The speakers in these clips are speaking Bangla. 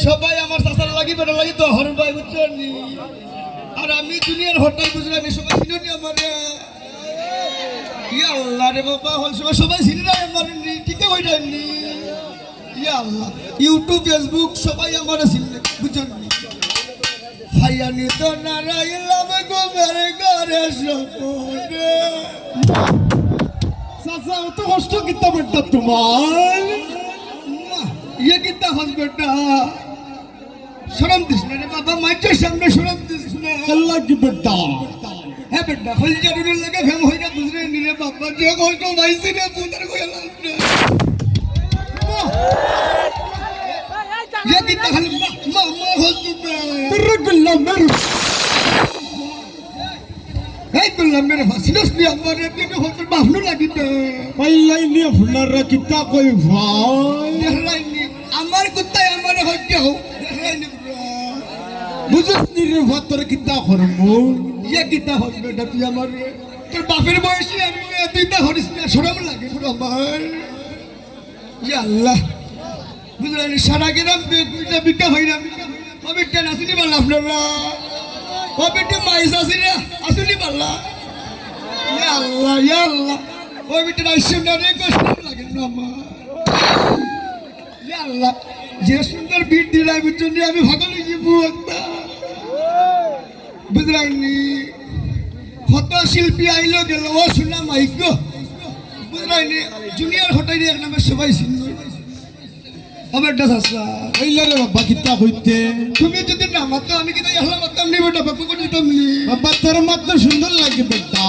সবাই আমার চাচার লাগি বেটা লাগি তো হর ভাই বুঝছেন আর আমি দুনিয়ার হটাই বুঝলাম সবাই চিনি আমার ইয়া আল্লাহ রে বাবা হল সবাই চিনি না আমার ঠিক হইনি ইয়া আল্লাহ ইউটিউব ফেসবুক সবাই আমার চিনি বুঝছেন ফাইয়ানি তো নারাইলাম গো মেরে ঘরে সপনে চাচা তো কষ্ট কিতা বেটা তোমার ये कितना हंस बेटा शर्म दिस मेरे बाबा माइके सामने शर्म दिस ने अल्लाह की बेटा है बेटा हल जरूर लगे हम होई ना दूसरे नीरे बाबा जो कोई को भाई से ने पुत्र को अल्लाह ये कितना हल मामा हंस बेटा तेरे गुल्ला मेरे हे गुल्ला मेरे हंसनस ने हमारे के होटल बाहनु लगी थे पहले ने फुलर कितना कोई भाई देख আমার কুত্তায় আমার হত্যা হোক বুঝছ নিরে ভাতর কিতা করব ইয়া কিতা হল বেটা তুই আমার তোর বাপের বয়সে আমি তুইটা হরিস না শরম লাগে পুরো আমার ইয়া আল্লাহ বুঝলেন সারা গ্রাম দুইটা বিকা হইরাম কবিটা নাসিনি বললাম আপনারা কবিটা মাইস আসিনি বললাম ইয়া আল্লাহ কবিটা আইসিম না রে কষ্ট লাগে না আমার আল্লাহ যে সুন্দর বিট দিলাই বুঝছেন আমি ভাগল হয়ে যাবো বুঝলাইনি কত শিল্পী আইলো গেল ও শোনা মাইক বুঝলাইনি জুনিয়র হোটেল এক নামে সবাই চিনি আবারটা চাষা এইলা রে বাবা কিতা হইতে তুমি যদি না মাতো আমি কিতা ইহলা মাতাম নি বেটা বাপু করে দিতাম নি বাবা তোর মাত্র সুন্দর লাগে বেটা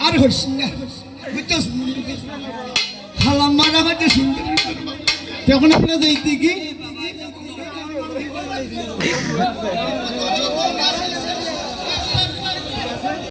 আর হইছ না বুঝছস খালা মারা হইতে সুন্দর তখন আপনারা যাইতে কি